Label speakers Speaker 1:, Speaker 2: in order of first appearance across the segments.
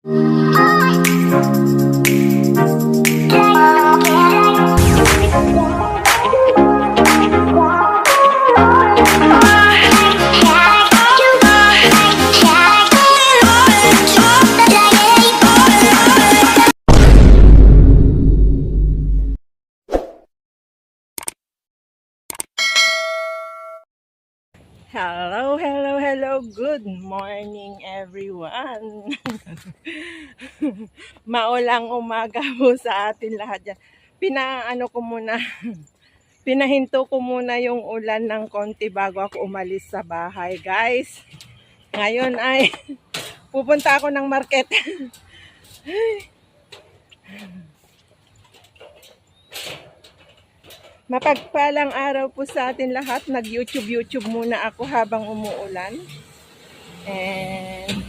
Speaker 1: Hello, hello, hello. Good morning, everyone. Maulang umaga po sa atin lahat dyan. Pinahinto ko muna yung ulan ng konti bago ako umalis sa bahay, guys. Ngayon ay pupunta ako ng market. Mapagpalang araw po sa atin lahat. Nag-YouTube muna ako habang umuulan. And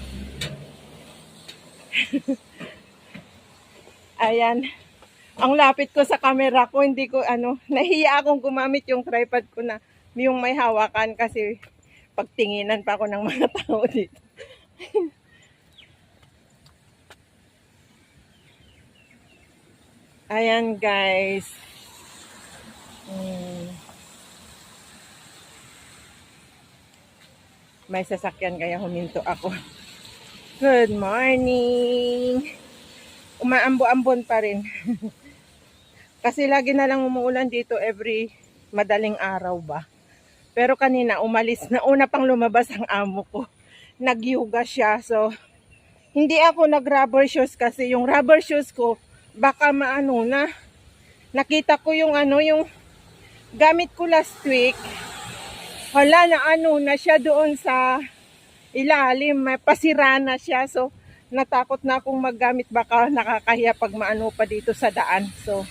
Speaker 1: ayan. Ang lapit ko sa camera ko, hindi ko nahiya akong gumamit yung tripod ko na yung may hawakan kasi pagtinginan pa ako ng mga tao dito. Ayan, guys. May sasakyan kaya huminto ako. Good morning. Umaambo-ambon pa rin. Kasi lagi na lang umuulan dito every madaling araw ba. Pero kanina umalis na, una pang lumabas ang amo ko. Nagyuga siya. So hindi ako nag-rubber shoes kasi yung rubber shoes ko baka maano na. Nakita ko yung yung gamit ko last week. Wala na na siya doon sa ilalim, may pasira na siya. So natakot na akong maggamit, baka nakakahiya pag maano pa dito sa daan. So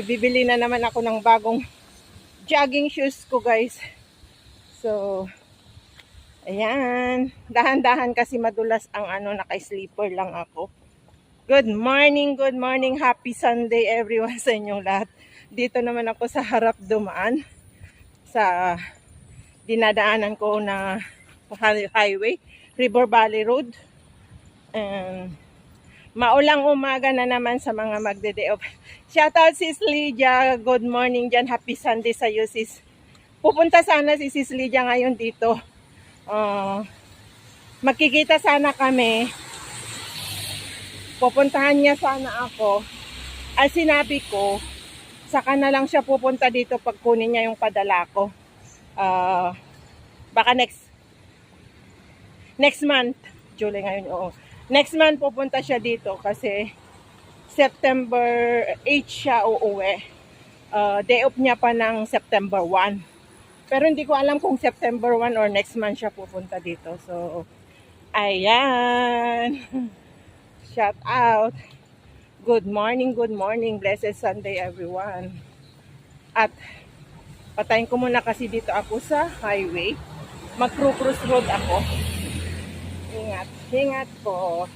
Speaker 1: bibili na naman ako ng bagong jogging shoes ko, guys. So ayan, dahan-dahan kasi madulas ang naka-sleeper lang ako. Good morning, happy Sunday everyone sa inyong lahat. Dito naman ako sa harap dumaan sa dinadaanan ko na highway, River Valley Road. And maulang umaga na naman sa mga magde-day off. Shoutout sis Lydia, good morning dyan, happy Sunday sa iyo sis. Pupunta sana si sis Lydia ngayon dito. Magkikita sana kami. Pupuntahan niya sana ako. Ay sinabi ko, saka na lang siya pupunta dito pag kunin niya yung padala ko. Baka next month, July ngayon, oo. Next month pupunta siya dito kasi September 8 siya uuwi. Day off niya pa ng September 1. Pero hindi ko alam kung September 1 or next month siya pupunta dito. So, ayan. Shout out. Good morning. Blessed Sunday everyone. At patayin ko muna kasi dito ako sa highway. Mag-cruise road ako. Ingat po.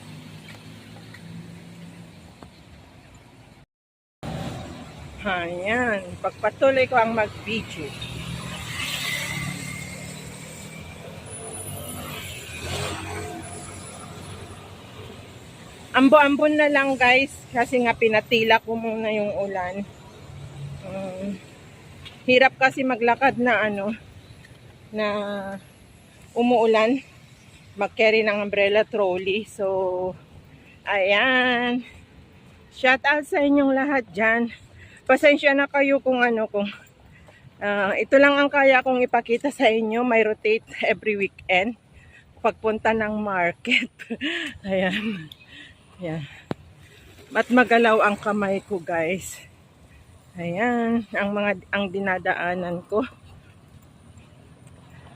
Speaker 1: Ayan. Pagpatuloy ko ang mag-video. Ambo-ambon na lang, guys, kasi nga pinatila ko muna yung ulan. Hirap kasi maglakad na na umuulan, mag-carry ng umbrella trolley. So ayan, shout out sa inyong lahat dyan. Pasensya na kayo kung ito lang ang kaya kong ipakita sa inyo. May rotate every weekend pagpunta ng market. Ayan. Ayan. At magalaw ang kamay ko, guys. Ayan, ang dinadaanan ko.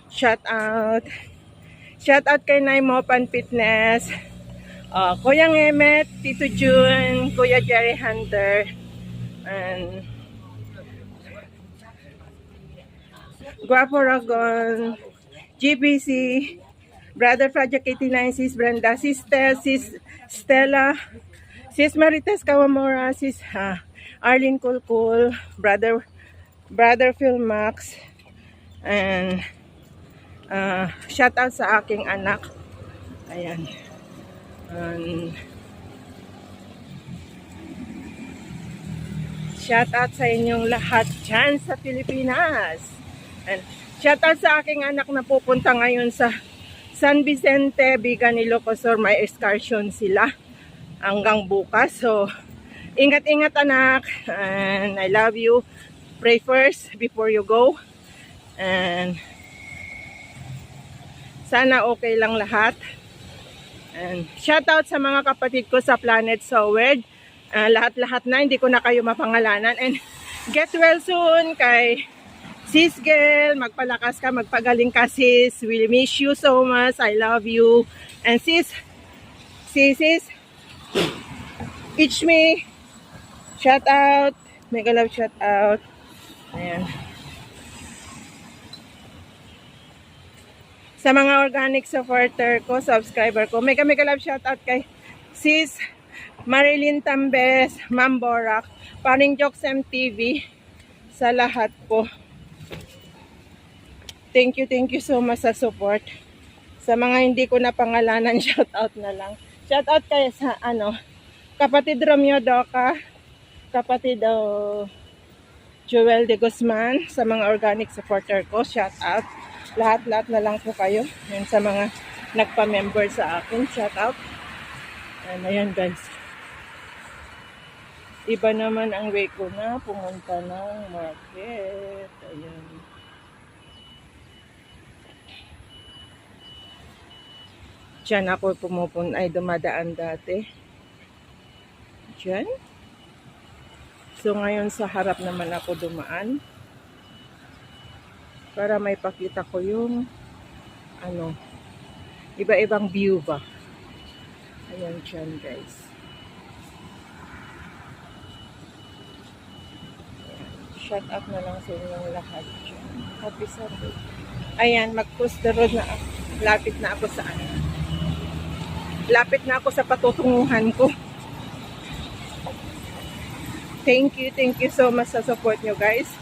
Speaker 1: Shout out kay Naimopan Fitness, Kuya Ngemet, Tito June, Kuya Jerry Hunter, and Guapo Ragon, GBC, Brother Project 89, Sis Brenda, Sister, Sis Stella, Sis Marites Kawamora, Sis Arlene Kulkul, Brother Phil Max, and shout out sa aking anak. Ayan. And shout out sa inyong lahat dyan sa Pilipinas. And shout out sa aking anak na pupunta ngayon sa San Vicente, Bigan, Ilocos Sur. May excursion sila hanggang bukas. So, ingat-ingat anak. And I love you. Pray first before you go. And sana okay lang lahat. And shout out sa mga kapatid ko sa Planet Sowed. Lahat-lahat na, hindi ko na kayo mapangalanan. And get well soon kay Sis Girl. Magpalakas ka, magpagaling ka sis. We miss you so much. I love you. And sis, each me. Shout out. Mega love shout out. Ayan. Sa mga organic supporter ko, subscriber ko, mega love shout out kay Sis Marilyn Tambes, Ma'am Borak, Paring Jokes MTV, sa lahat po. Thank you so much sa support. Sa mga hindi ko na pangalanan, shout out na lang. Shout out kay sa kapatid Romeo Doca, kapatid Joel de Guzman, sa mga organic supporter ko, shout out. Lahat na lang po kayo. Yan sa mga nagpa-member sa akin, shout out. And ayan guys. Iba naman ang way ko na pumunta ng market. Ayan. Diyan ako pumupunta, ay dumadaan dati. Diyan. So ngayon sa harap naman ako dumaan. Para may pakita ko yung iba-ibang view ba. Ayan dyan guys. Shout out na lang sa inyong lahat dyan. Happy Sunday. Ayan, mag-cross the road na ako. Lapit na ako sa Lapit na ako sa patutunguhan ko. Thank you so much sa support nyo guys.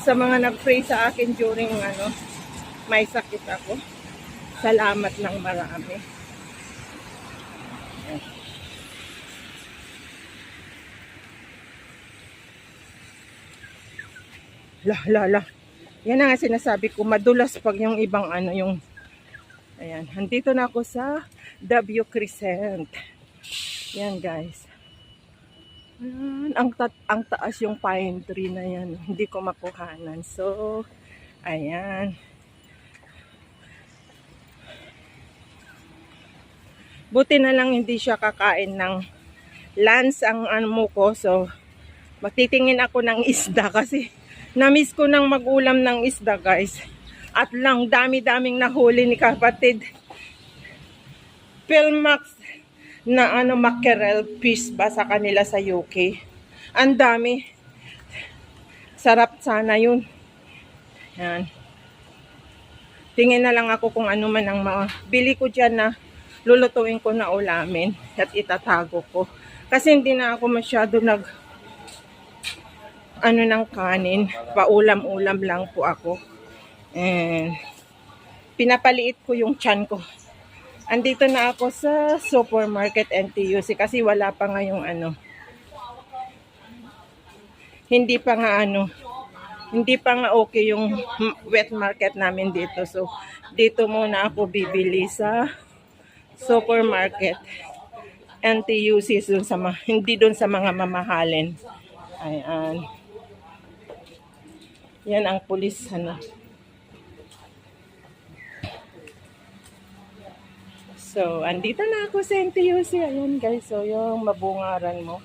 Speaker 1: Sa mga nag-pray sa akin during may sakit ako. Salamat ng marami. La. Yan ang sinasabi ko, madulas pag yung ibang ayan, andito na ako sa W Crescent. Yan guys. Ang taas yung pine tree na yan. Hindi ko makuhanan. So, ayan. Buti na lang hindi siya kakain ng lunch ang ko. So, magtitingin ako ng isda kasi na-miss ko nang mag-ulam ng isda guys. At lang dami-daming nahuli ni kapatid Philmax na mackerel fish ba sa kanila sa UK. Ang dami. Sarap sana yun. Yan. Tingin na lang ako kung ano man ang bili ko dyan na lulutuin ko na ulamin at itatago ko. Kasi hindi na ako masyado ng kanin. Paulam-ulam lang po ako. And pinapaliit ko yung tiyan ko. Andito na ako sa supermarket NTUC kasi wala pa nga yung hindi pa nga okay yung wet market namin dito. So dito muna ako bibili sa supermarket NTUC hindi doon sa mga mamahalin. Ayan. Yan ang pulis So, andito na ako sa NTUC. Ayan guys, so yung mabungaran mo,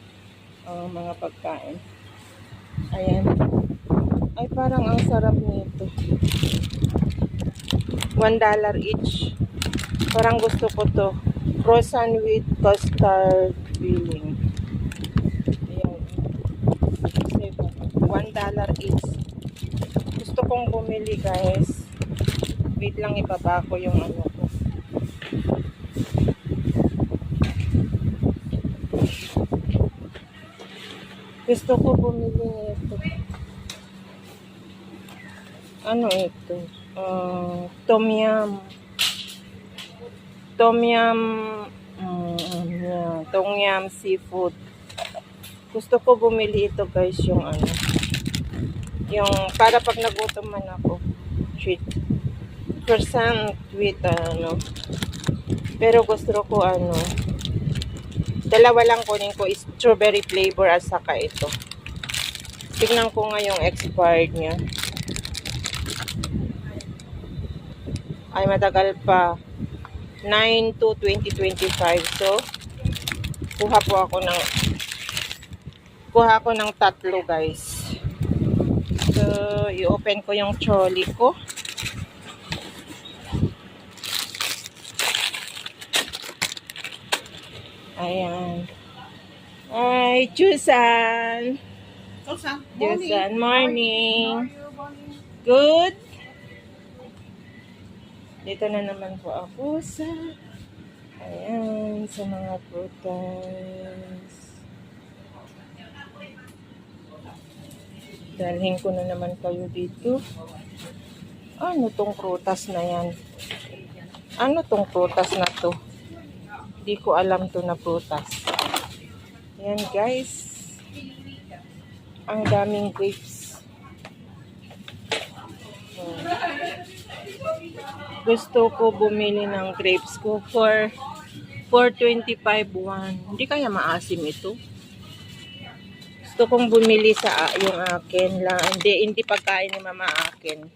Speaker 1: mga pagkain. Ayan. Ay, parang ang sarap nito. $1 each. Parang gusto ko to. Croissant with custard filling. Ayan. $1 each. Gusto kong bumili guys. Wait lang, ibaba ko yung ko. Gusto ko bumili nito. Ano ito? Tom yum Tom Yum Seafood. Gusto ko bumili ito guys, yung ano. Yung para pag nagutom man ako. Treat. Croissant with ano. Pero gusto ko ano. Dalawa lang kunin ko, strawberry flavor at saka ito. Tignan ko nga yung expired niya. Ay, matagal pa. 9 to 2025. So, kuha ko ng tatlo, guys. So, i-open ko yung trolley ko. Ayan. Ay, Chusan. Chusan, morning. Good. Dito na naman po ako sa ayan, sa mga prutas. Dalhin ko na naman kayo dito. Ano tong prutas na yan? Ano tong prutas na to? Hindi ko alam to na prutas. Ayan guys. Ang daming grapes. Gusto ko bumili ng grapes ko for 425 one. Hindi kaya maasim ito. Gusto kong bumili sa yung akin lang. Hindi pagkain ni mama akin.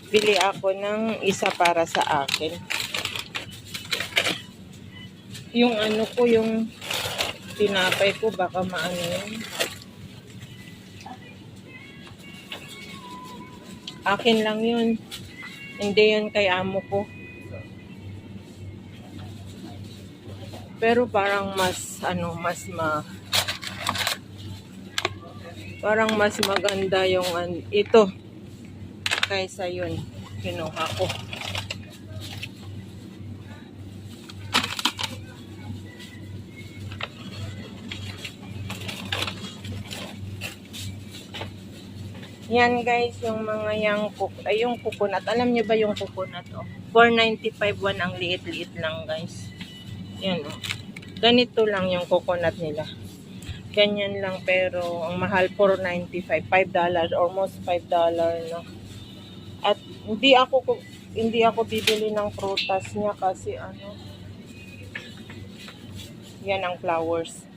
Speaker 1: Bili ako ng isa para sa akin. Yung ano ko, yung tinapay ko, baka maano yun. Akin lang yun. Hindi yun kay amo ko. Pero parang parang mas maganda yung ito kaysa yun. Kinuha ko. Yan guys, yung mga yung coconut. Alam niyo ba yung coconut? Oh? 495 one, ang liit-liit lang guys. Yan oh. Ganito lang yung coconut nila. Ganyan lang pero ang mahal 495, $5, almost $5 no. At hindi ako bibili ng prutas niya kasi ano. Yan ang flowers.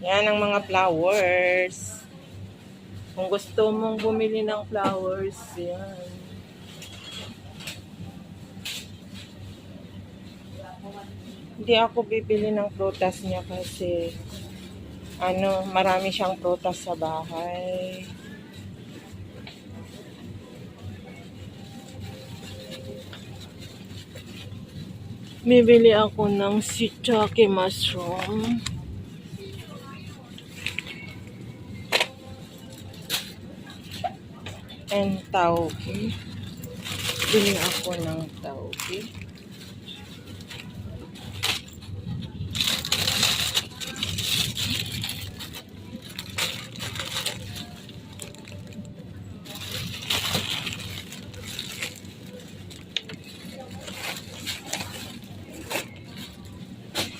Speaker 1: Yan ang mga flowers. Kung gusto mong bumili ng flowers, yan. Hindi ako bibili ng prutas niya kasi marami siyang prutas sa bahay. Bibili ako ng shiitake mushroom. And tauge. Bili ako ng tauge.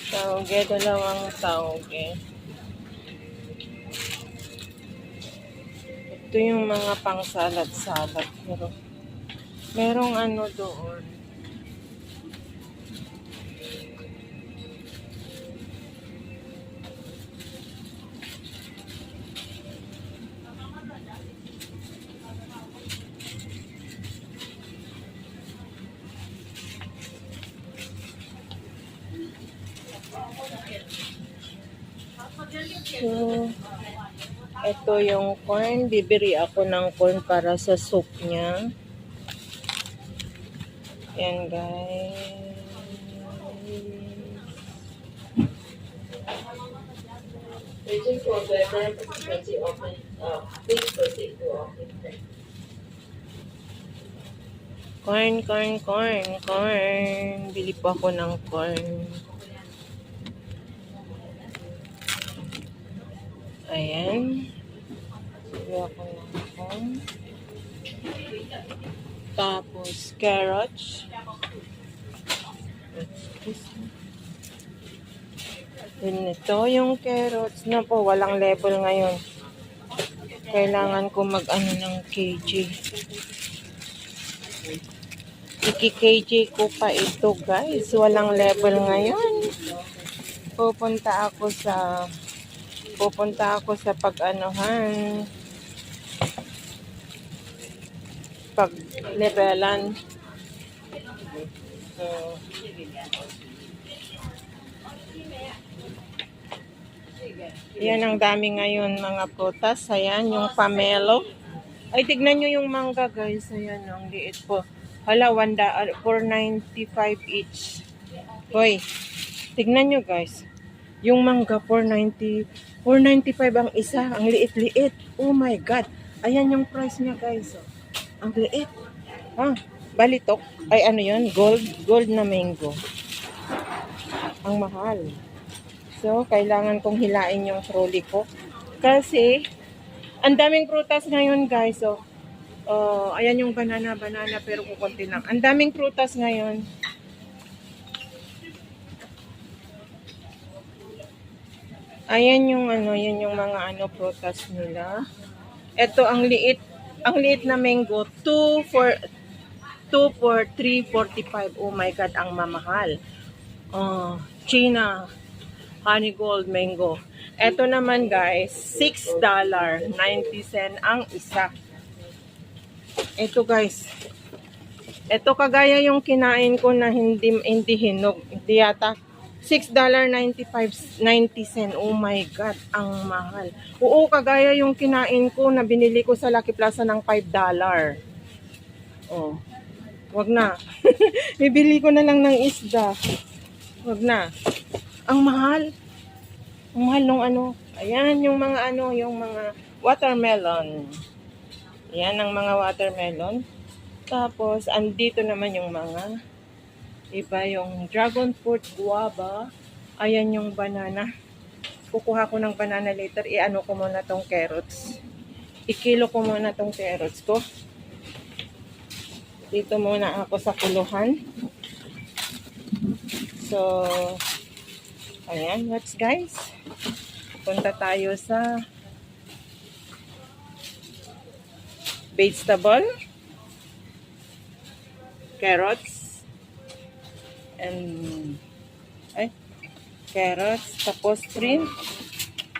Speaker 1: Tauge, dalawang tauge. Ito yung mga pang salad-salad. Pero merong ano doon. So, ito yung corn. Bibili ako ng corn para sa soup niya. Yan guys. Corn. Bili po ako ng corn. Ayan. Bili ako ng corn. Tapos, carrots. Then ito yung carrots na po. Walang level ngayon. Kailangan ko mag-ano ng kg. Iki-kg ko pa ito, guys. Walang level ngayon. Pupunta ako sa pag-anuhan. Pag-levelan. So, yan ang dami ngayon mga prutas. Ayan, yung pamelo. Ay, tignan nyo yung mangga, guys. Ayan, ang liit po. Hala, $4.95 each. Hoy, tignan nyo, guys. Yung mangga, $4.95 ang isa. Ang liit-liit. Oh my God. Ayan yung price niya, guys. Oh. Ang liit. Balitok. Ay, ano yun? Gold na mango. Ang mahal. So, kailangan kong hilain yung trolley ko. Kasi, ang daming prutas ngayon, guys. So, ayan yung banana, pero kukunti lang. Ang daming prutas ngayon. Ayan yung yan yung mga prutas nila. Ito, ang liit na mango. 2 for 3.45. Oh my God, ang mamahal. China honey gold mango. Ito naman, guys, $6.90 ang isa. Ito, guys. Ito kagaya yung kinain ko na hindi hinog. Hindi yata. $6.90. Oh my God, ang mahal. Oo, kagaya yung kinain ko na binili ko sa Lucky Plaza ng $5. Oh. Wag na. Bibili ko na lang ng isda. Wag na. Ang mahal. Ang mahal nung Ayan yung mga yung mga watermelon. Ayan ang mga watermelon. Tapos, andito naman yung mga iba, yung dragon fruit, guava. Ayan yung banana. Kukuha ko ng banana later. I-ano ko muna tong carrots. I-kilo ko muna tong carrots ko. Dito muna ako sa kuluhan. So, ayan, let's guys. Punta tayo sa vegetable, carrots, and carrots, tapos shrimp.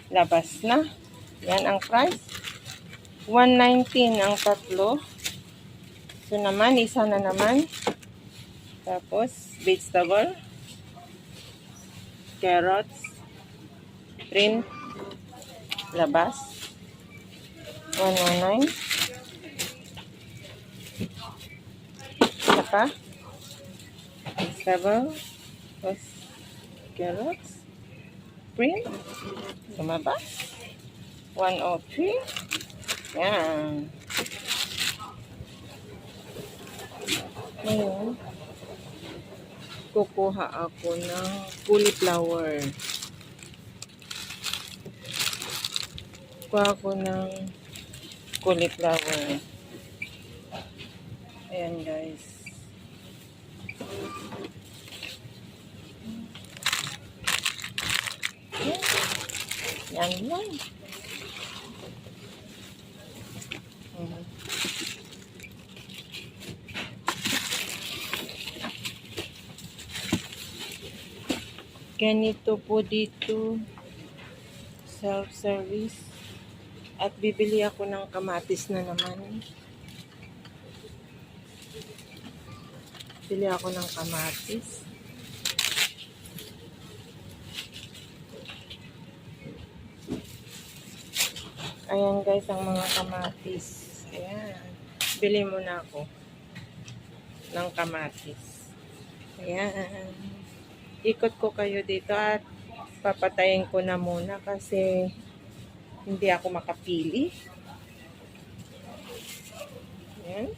Speaker 1: Labas na. Yan ang price. $1.19 ang tatlo. So naman, isa na naman. Tapos, vegetable, carrots, shrimp, labas, $1.19. Saka, vegetable, tapos, carrots, shrimp, lumabas, $1.03. Yan. Ngayon, kukuha ako ng cauliflower. Kukuha ako ng cauliflower. Ayan, guys. Yan lang. Ganito po dito, self-service. At bibili ako ng kamatis na naman. Bili ako ng kamatis. Ayan guys, ang mga kamatis. Ayan. Bili muna ako ng kamatis. Ayan. Ikot ko kayo dito at papatayin ko na muna kasi hindi ako makapili. Ayan.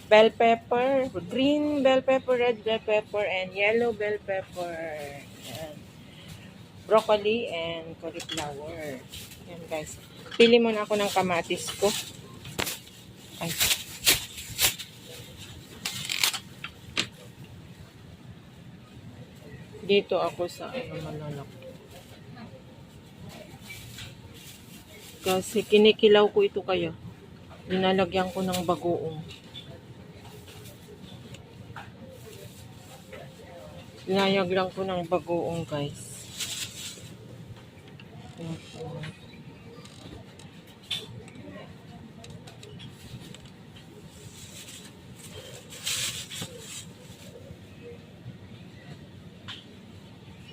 Speaker 1: Bell pepper, green bell pepper, red bell pepper, and yellow bell pepper. Ayan. broccoli and cauliflower. Yan guys. Pili muna ako ng kamatis ko. Ay. Dito ako sa malalak. Kasi kinikilaw ko ito kaya. Linalagyan ko ng bagoong. Linayag lang ko ng bagoong guys.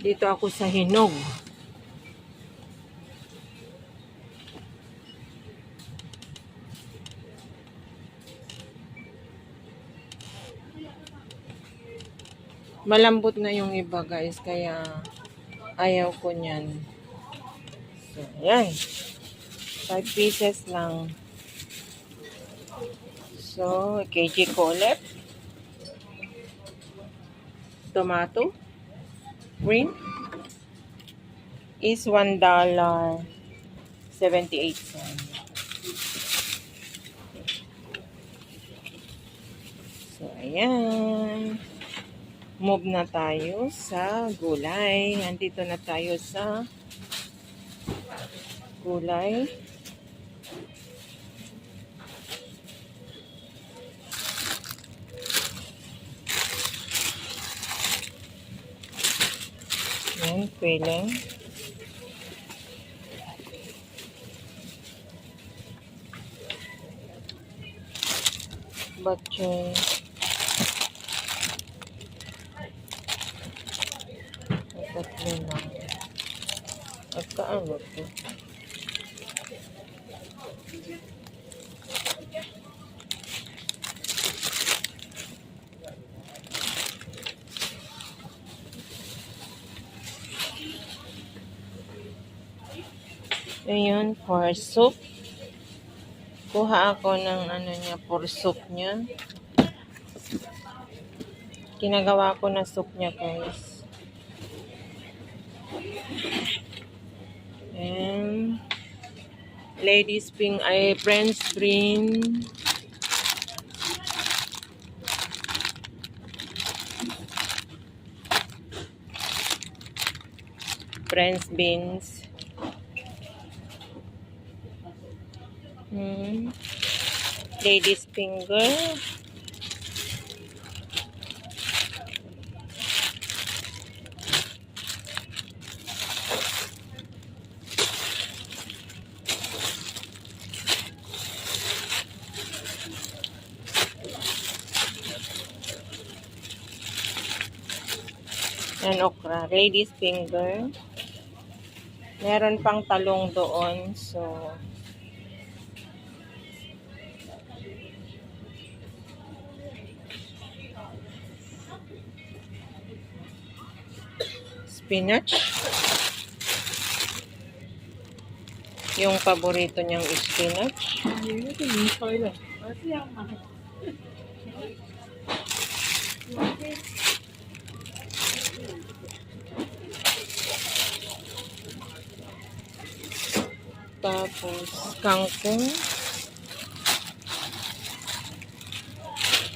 Speaker 1: Dito ako sa hinog. Malambot na yung iba guys, kaya ayaw ko niyan. So, ayan. 5 pieces lang. So, kg ko ulit. Tomato. Green. Is $1.78. So, ayan. Move na tayo sa gulay. Nandito na tayo sa gulay. Yan, piling. Batchoy. Tatlo lang. At kaano to? Ayun, for soup. Kuha ako ng for soup niya. Kinagawa ko na soup niya, guys. And ladies pink ay French bean. French beans. Ladies finger. And okra. Ladies finger. Meron pang talong doon. So, spinach. Yung paborito niyang spinach. Tapos, kangkong.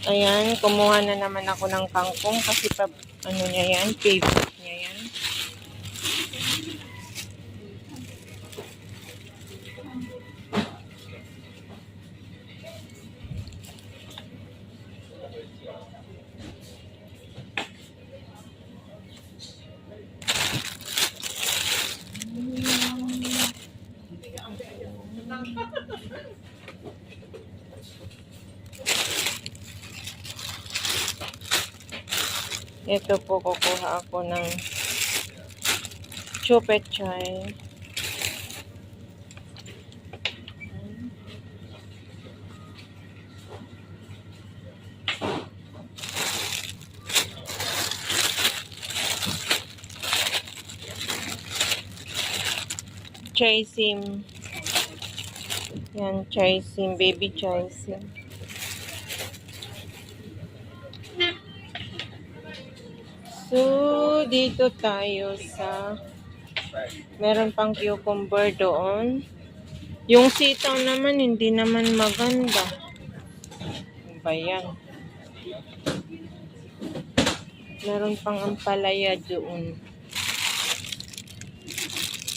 Speaker 1: Ayan, kumuha na naman ako ng kangkong kasi niya yan, favorite niya yan. Ito po, kukuha ako ng chupechay. Chaisim. Yan, chaisim, baby chaisim. So, dito tayo sa Meron pang cucumber doon. Yung sitaw naman, hindi naman maganda. Ano ba yan? Meron pang ampalaya doon.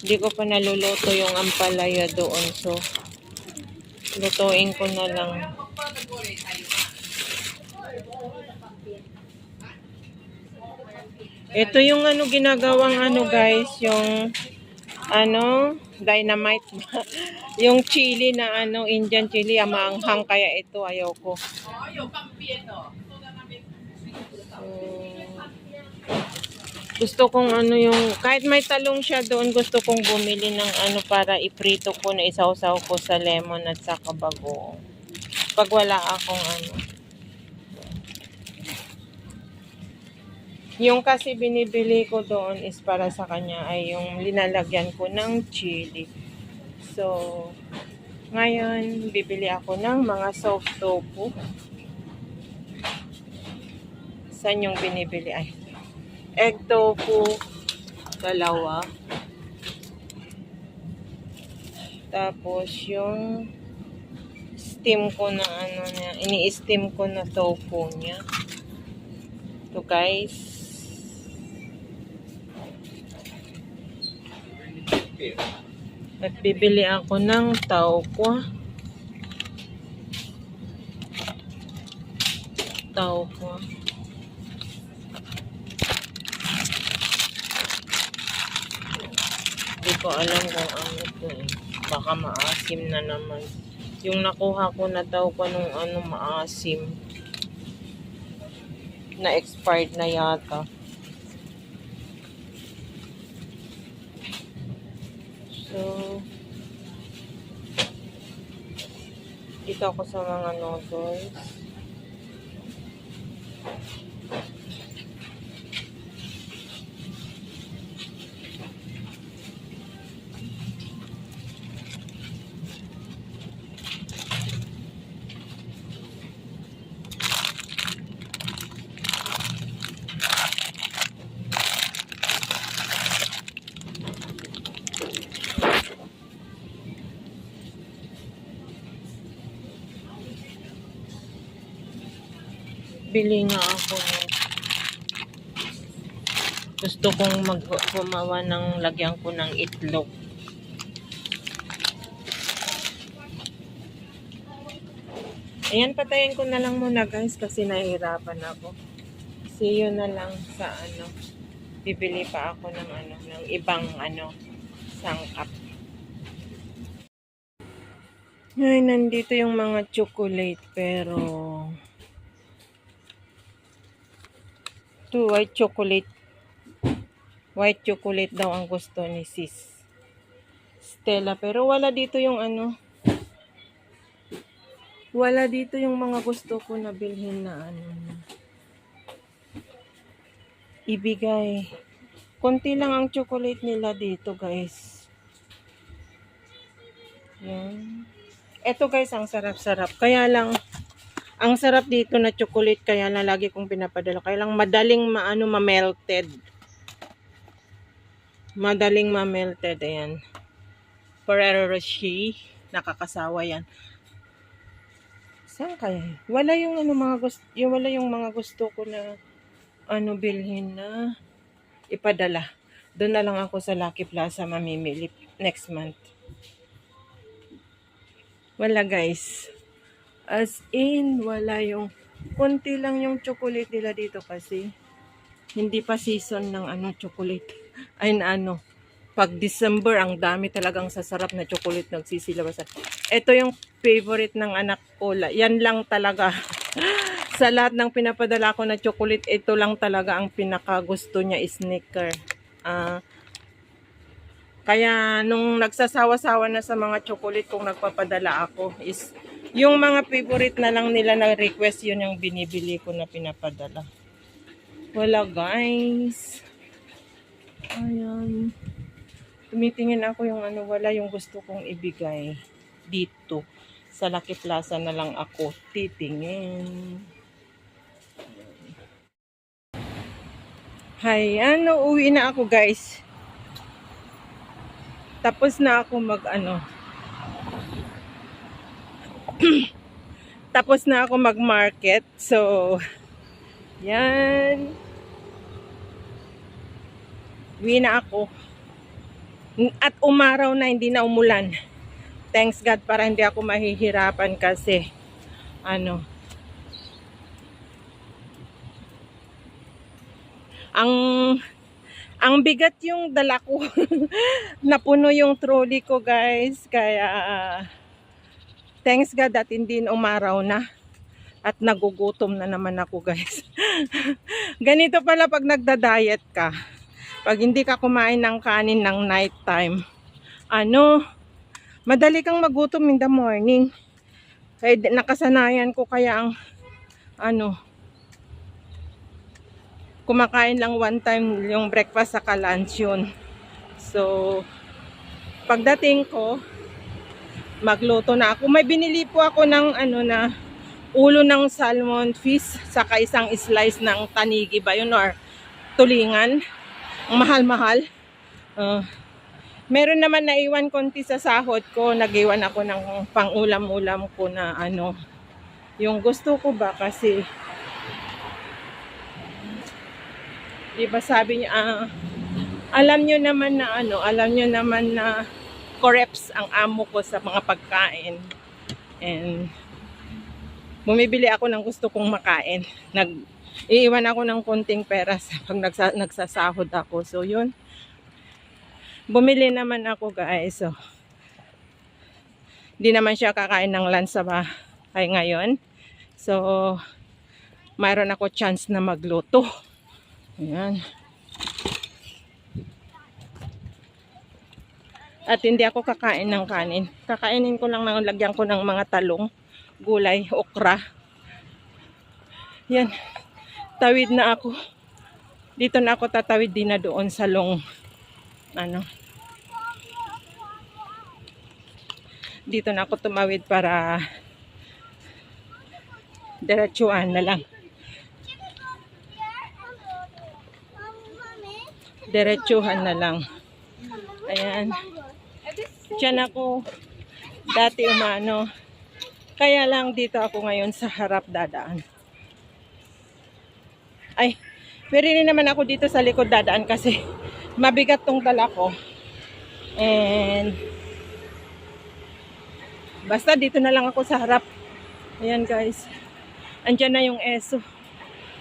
Speaker 1: Hindi ko pa naluluto yung ampalaya doon. So, lutuin ko na lang. Ito yung ano ginagawang ano guys, yung ano, dynamite. Yung chili na ano, Indian chili, maanghang kaya ito ayoko. Gusto kong ano yung, kahit may talong siya doon, gusto kong bumili ng ano para iprito ko na isawsaw ko sa lemon at saka bagoong. Pag wala akong ano. Yung kasi binibili ko doon is para sa kanya ay yung linalagyan ko ng chili. So, ngayon, bibili ako ng mga soft tofu. Saan yung binibili? Ay, egg tofu, dalawa. Tapos yung steam ko na ano niya, ini-steam ko na tofu niya. Ito guys. At bibili ako ng tauko. Tauko. Hindi ko alam kung ano ito eh. Baka maasim na naman. Yung nakuha ko na tauko nung ano maasim. Na expired na yata. So, dito ako sa mga noodles. Bili nga ako. Gusto kong gumawa ng lagyan ko ng itlog. Ayan, patayin ko na lang muna guys kasi nahihirapan ako. See you na lang sa ano. Bibili pa ako ng ano, ng ibang ano, sangkap. Ay, nandito yung mga chocolate pero ito, white chocolate. White chocolate daw ang gusto ni Sis Stella. Pero wala dito yung ano. Wala dito yung mga gusto ko na bilhin na ano. Ibigay. Konti lang ang chocolate nila dito guys. Yan. Ito guys, ang sarap-sarap. Kaya lang, ang sarap dito na chocolate kaya na lagi kong pinapadala. Kaya lang madaling ma-melted. Madaling ma-melted. Ayan. Ferrero Rocher. Nakakasawa yan. Saan kaya? Wala yung ano mga gusto, wala yung mga gusto ko na ano bilhin na ipadala. Doon na lang ako sa Lucky Plaza mamimili next month. Wala guys. As in, wala yung konti lang yung chocolate nila dito kasi hindi pa season ng ano chocolate. Ay na ano. Pag December, ang dami talagang sasarap na chocolate nagsisilabasan. Ito yung favorite ng anak ko. Yan lang talaga. Sa lahat ng pinapadala ko na chocolate, ito lang talaga ang pinakagusto niya, Snicker. Kaya nung nagsasawa-sawa na sa mga chocolate kung nagpapadala ako is yung mga favorite na lang nila na request, yun yung binibili ko na pinapadala. Wala guys. Ayan. Tumitingin ako yung ano, wala yung gusto kong ibigay dito. Sa Lucky Plaza na lang ako titingin. Hay, ano, uwi na ako guys. Tapos na ako tapos na ako mag-market. So, yan. Uwi na ako. At umaraw na, hindi na umulan. Thanks God, para hindi ako mahihirapan kasi ang bigat yung dala ko. Napuno yung trolley ko, guys. Kaya thanks God at hindi umaraw na. At nagugutom na naman ako, guys. Ganito pala pag nagda-diet ka. Pag hindi ka kumain ng kanin ng night time, madali kang magutom in the morning. Kaya nakasanayan ko kaya ang kumakain lang one time yung breakfast saka lunch yun. So, pagdating ko, magluto na ako. May binili po ako ng na ulo ng salmon fish saka isang slice ng tanigi ba yun or tulingan. Ang mahal-mahal. Meron naman na iwan konti sa sahod ko. Nag-iwan ako ng pang-ulam-ulam ko na yung gusto ko ba kasi diba sabi niya, alam nyo naman na corrects ang amo ko sa mga pagkain. And bumibili ako ng gusto kong makain. Iiwan ako ng konting pera pag nagsasahod ako. So yun. Bumili naman ako, guys. So, hindi naman siya kakain ng lunch sa bahay ngayon. So, mayroon ako chance na magluto. Ayan. At hindi ako kakain ng kanin. Kakainin ko lang lagyan ko ng mga talong, gulay, okra. Yan. Tawid na ako. Dito na ako tatawid din na doon sa dito na ako tumawid para diretsuhan na lang. Diretsuhan na lang. Ayan. Diyan ako dati umano. Kaya lang dito ako ngayon sa harap dadaan. Ay, pero rin naman ako dito sa likod dadaan kasi mabigat tong dala ko. And basta dito na lang ako sa harap. Ayan, guys. Andyan na yung ESO.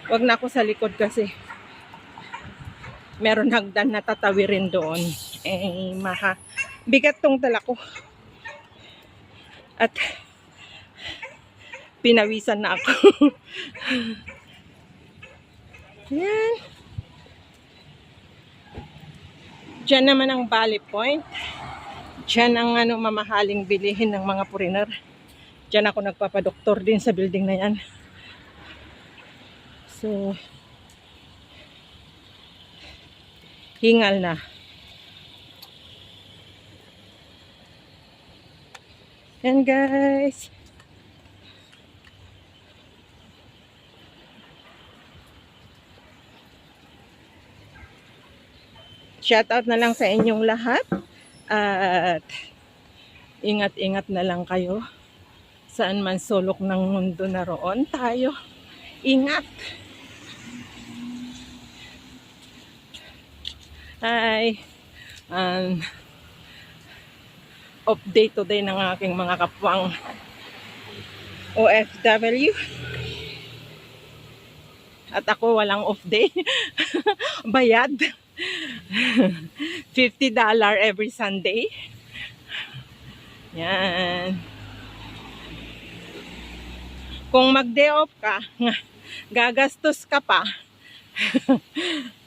Speaker 1: Wag na ako sa likod kasi meron hagdan na tatawirin doon. Bigat tong dala ko. At pinawisan na ako. Yan. Diyan naman ang Valley Point. Diyan ang mamahaling bilihin ng mga foreigner. Diyan ako nagpapadoktor din sa building na yan. So, hingal na. Yan, guys. Shoutout na lang sa inyong lahat. At ingat-ingat na lang kayo. Saan man sulok ng mundo na roon tayo. Ingat! Hi! Update today ng aking mga kapwang OFW. At ako walang off day. Bayad. $50 every Sunday. Yan. Kung mag-day off ka, gagastos ka pa.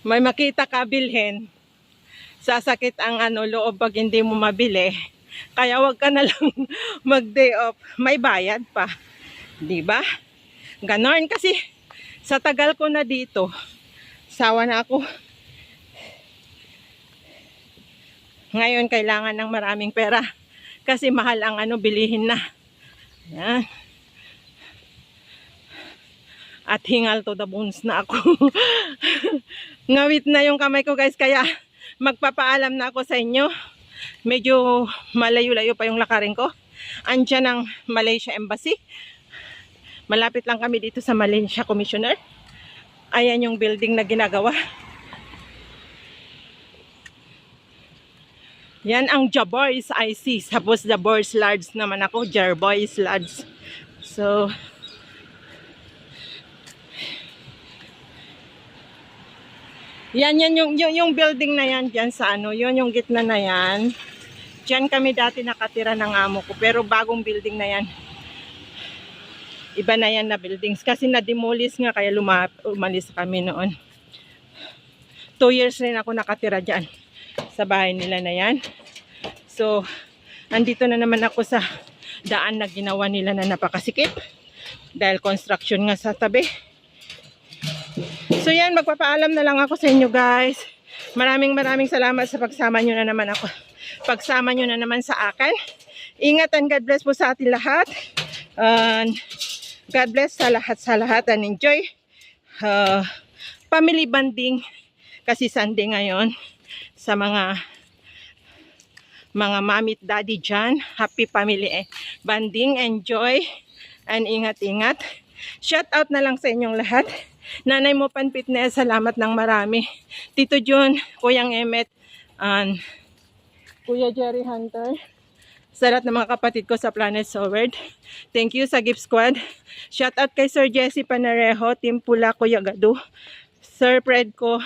Speaker 1: May makita ka bilhin. Sasakit ang loob pag hindi mo mabili. Kaya wag ka na lang mag-day off. May bayad pa. 'Di ba? Ganon kasi sa tagal ko na dito, sawa na ako. Ngayon kailangan ng maraming pera kasi mahal ang bilihin na. Yan. At hingal to the bones na ako. Ngawit na yung kamay ko, guys, kaya magpapaalam na ako sa inyo. medyo malayo-layo pa yung lakarin ko. Andyan ang Malaysia Embassy. Malapit lang kami dito sa Malaysia Commissioner. Ayan yung building na ginagawa. Yan ang Jabois IC. Tapos the Boys Lodge naman ako. Jabois Lodge. So, yan yung building na yan. Diyan sa ano, yun yung gitna na yan. Diyan kami dati nakatira ng amo ko. Pero bagong building na yan. Iba na yan na buildings. Kasi na-demolish nga kaya umalis kami noon. 2 years rin ako nakatira dyan. Sa bahay nila na yan. So, andito na naman ako sa daan na ginawa nila na napakasikip. Dahil construction nga sa tabi. So yan, magpapaalam na lang ako sa inyo guys. Maraming salamat sa pagsama nyo na naman ako. Pagsama nyo na naman sa akin. Ingat and God bless po sa ating lahat. God bless sa lahat and enjoy family bonding. Kasi Sunday ngayon. Sa mga mommy at daddy dyan. Happy family bonding. Enjoy. And ingat-ingat. Shout out na lang sa inyong lahat. Nanay mo Pan Fitness, salamat ng marami. Tito Jun, Kuyang Emmet, and Kuya Jerry Hunter. Sa lahat ng mga kapatid ko sa Planet Soward. Thank you sa Gift Squad. Shout out kay Sir Jesse Panarejo, Team Pula, Kuya Gadu, Sir Predco,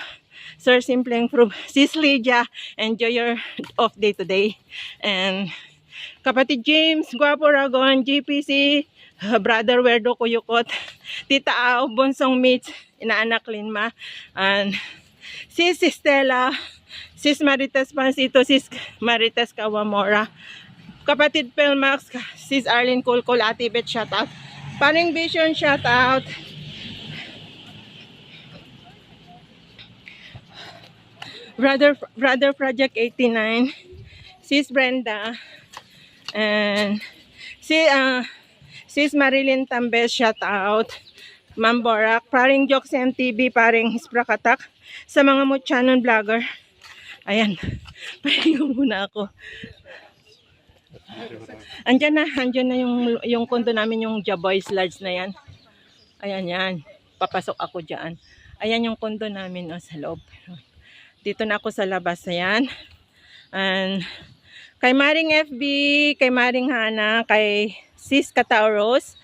Speaker 1: Sir Simpleng Proof, Sis Lydia, enjoy your off day today. And Kapatid James, Guapo Ragon, GPC, Brother Werdo Kuyukot, Tita Ao, Bonsong Mitch, Inaanak Linma, and Sis Stella, Sis Marites Pansito, Sis Marites Kawamora, Kapatid Pelmax, Sis Arlene Kulkul, Ate Bet, shout out. Paring Vision, shout out. Brother Project 89, Sis Brenda, and Sis Marilyn Tambes, shout out. Ma'am Borak, paring Jokes MTV, paring Hisprakatak, sa mga Muchanon vlogger. Ayan, pahinga muna ako. Andyan na yung kondo namin, yung Jabois Lodge na yan. Ayan yan, papasok ako dyan. Ayan yung kondo namin sa loob. Dito na ako sa labas, ayan. And kay Maring FB, kay Maring Hana, kay Sis Katauros,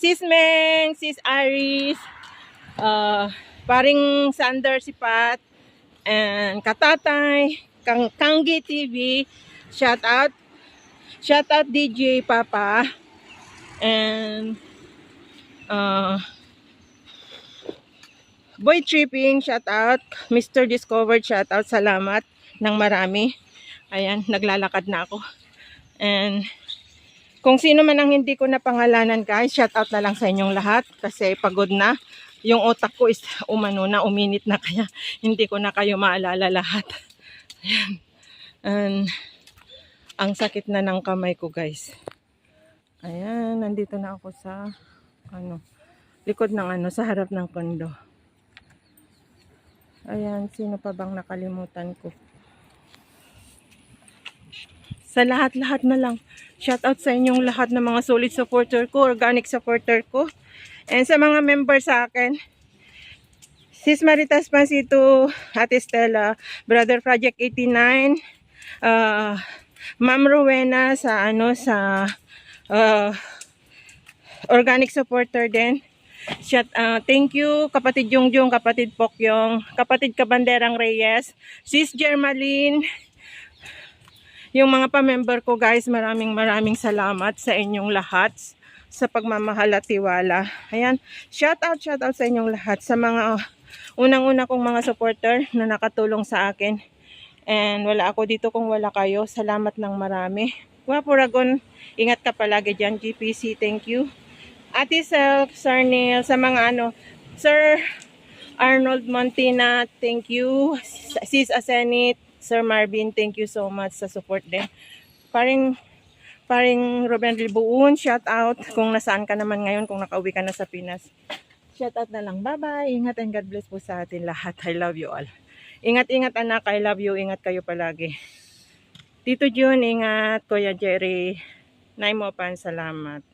Speaker 1: Sis Meng, Sis Aris, paring Sander Sipat, and Katatay, Kanggi TV, shout out DJ Papa, and Boy Tripping, shout out. Mr. Discovered, shout out. Salamat ng marami. Ayan, naglalakad na ako. And kung sino man ang hindi ko na pangalanan guys, shout out na lang sa inyong lahat. Kasi pagod na. Yung utak ko is umano na, uminit na, kaya hindi ko na kayo maalala lahat. Ayan. And ang sakit na ng kamay ko guys. Ayan, nandito na ako sa likod ng sa harap ng kondo. Ayan, sino pa bang nakalimutan ko? Sa lahat-lahat na lang. Shout out sa inyong lahat ng mga solid supporter ko, organic supporter ko. And sa mga member sa akin, Sis Maritas Pansito, Ate Stella, Brother Project 89, Ma'am Rowena sa organic supporter din. Thank you kapatid Jungjung, kapatid Pokyong, kapatid Kabanderang Reyes, Sis Germaline, yung mga pa-member ko guys, maraming salamat sa inyong lahat sa pagmamahal at tiwala. Ayan, shout out sa inyong lahat, sa mga unang-una kong mga supporter na nakatulong sa akin. And wala ako dito kung wala kayo. Salamat ng marami. Guapo Ragon, ingat ka palagi dyan. GPC, thank you. Ate Sir Neil, sa mga Sir Arnold Montina, thank you. Sis Asenit, Sir Marvin, thank you so much sa support din. Paring Ruben Libuun, shout out kung nasaan ka naman ngayon, kung nakauwi ka na sa Pinas. Shout out na lang. Bye-bye. Ingat and God bless po sa atin lahat. I love you all. Ingat-ingat anak, I love you. Ingat kayo palagi. Tito Jun, ingat. Kuya Jerry, Naimopan, salamat.